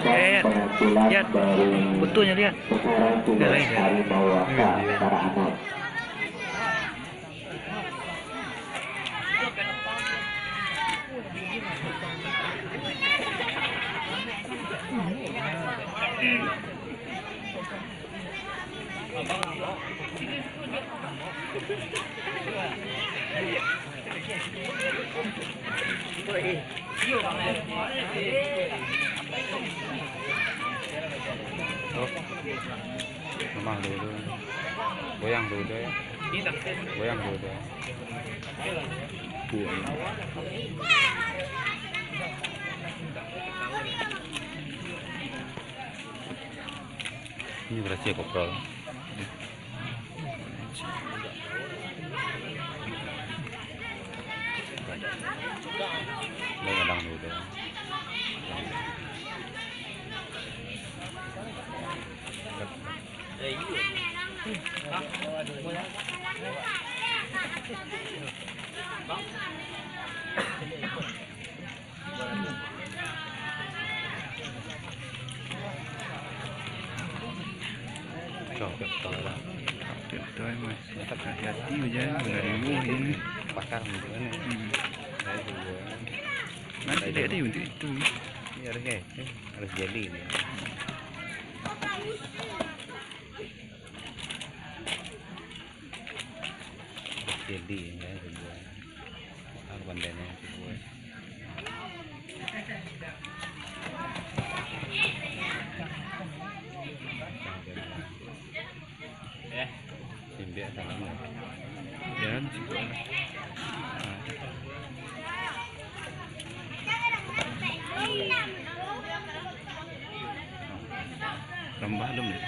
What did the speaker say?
Lihat, lihat, betulnya lihat. Harimau para anak. Oh, memang dulu, goyang dulu ya, goyang dulu ya. Ini berarti ya koprol. Đây là đằng dulu. Tuyệt vời mà hati-hati aja nggak dibuahin pasang gitu kan nanti dia untuk itu ini harus jadi ini. Harus jadi ya sebuah kontennya sebuah simbiak sama ya tambah dong ya.